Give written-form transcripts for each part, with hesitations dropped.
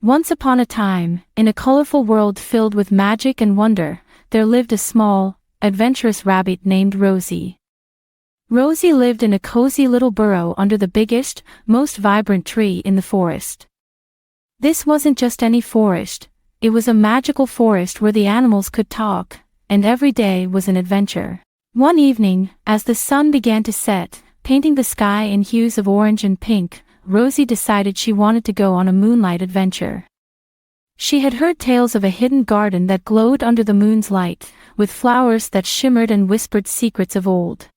Once upon a time, in a colorful world filled with magic and wonder, there lived a small, adventurous rabbit named Rosie. Rosie lived in a cozy little burrow under the biggest, most vibrant tree in the forest. This wasn't just any forest, it was a magical forest where the animals could talk, and every day was an adventure. One evening, as the sun began to set, painting the sky in hues of orange and pink, Rosie decided she wanted to go on a moonlight adventure. She had heard tales of a hidden garden that glowed under the moon's light, with flowers that shimmered and whispered secrets of old.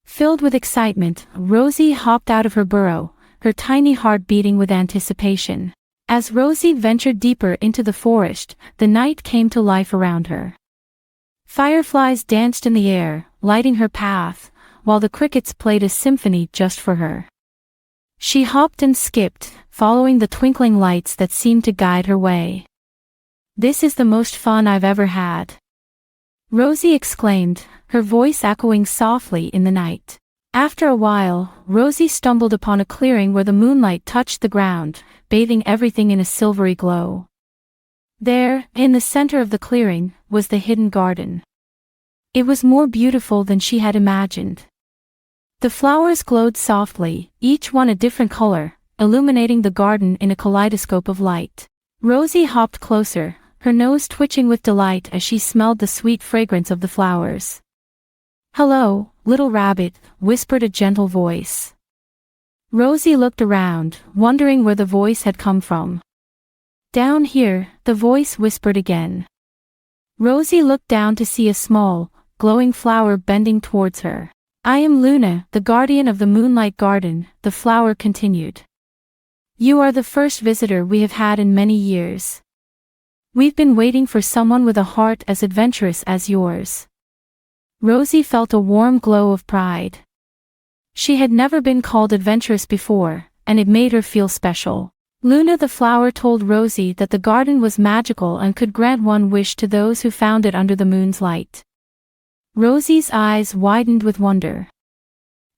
Filled with excitement, Rosie hopped out of her burrow, her tiny heart beating with anticipation. As Rosie ventured deeper into the forest, the night came to life around her. Fireflies danced in the air, lighting her path, while the crickets played a symphony just for her. She hopped and skipped, following the twinkling lights that seemed to guide her way. "This is the most fun I've ever had," Rosie exclaimed, her voice echoing softly in the night. After a while, Rosie stumbled upon a clearing where the moonlight touched the ground, bathing everything in a silvery glow. There, in the center of the clearing, was the hidden garden. It was more beautiful than she had imagined. The flowers glowed softly, each one a different color, illuminating the garden in a kaleidoscope of light. Rosie hopped closer, her nose twitching with delight as she smelled the sweet fragrance of the flowers. "Hello, little rabbit," whispered a gentle voice. Rosie looked around, wondering where the voice had come from. "Down here," the voice whispered again. Rosie looked down to see a small, glowing flower bending towards her. "I am Luna, the guardian of the Moonlight Garden," the flower continued. "You are the first visitor we have had in many years. We've been waiting for someone with a heart as adventurous as yours." Rosie felt a warm glow of pride. She had never been called adventurous before, and it made her feel special. Luna the flower told Rosie that the garden was magical and could grant one wish to those who found it under the moon's light. Rosie's eyes widened with wonder.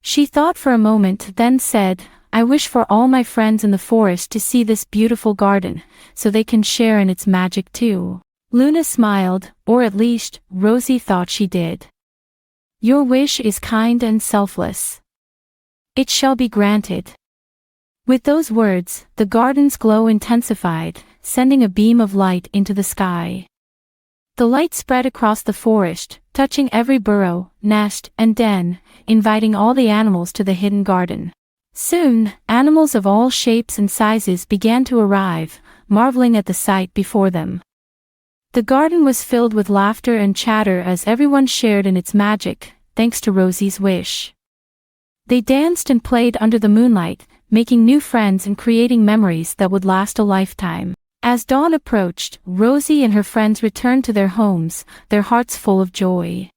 She thought for a moment, then said, "I wish for all my friends in the forest to see this beautiful garden, so they can share in its magic too." Luna smiled, or at least, Rosie thought she did. "Your wish is kind and selfless. It shall be granted." With those words, the garden's glow intensified, sending a beam of light into the sky. The light spread across the forest, touching every burrow, nest, and den, inviting all the animals to the hidden garden. Soon, animals of all shapes and sizes began to arrive, marveling at the sight before them. The garden was filled with laughter and chatter as everyone shared in its magic, thanks to Rosie's wish. They danced and played under the moonlight, making new friends and creating memories that would last a lifetime. As dawn approached, Rosie and her friends returned to their homes, their hearts full of joy.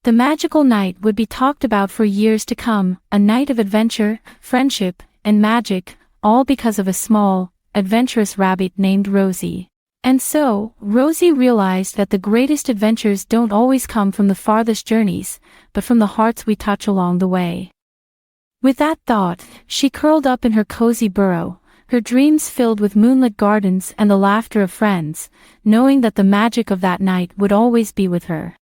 The magical night would be talked about for years to come, a night of adventure, friendship, and magic, all because of a small, adventurous rabbit named Rosie. And so, Rosie realized that the greatest adventures don't always come from the farthest journeys, but from the hearts we touch along the way. With that thought, she curled up in her cozy burrow, her dreams filled with moonlit gardens and the laughter of friends, knowing that the magic of that night would always be with her.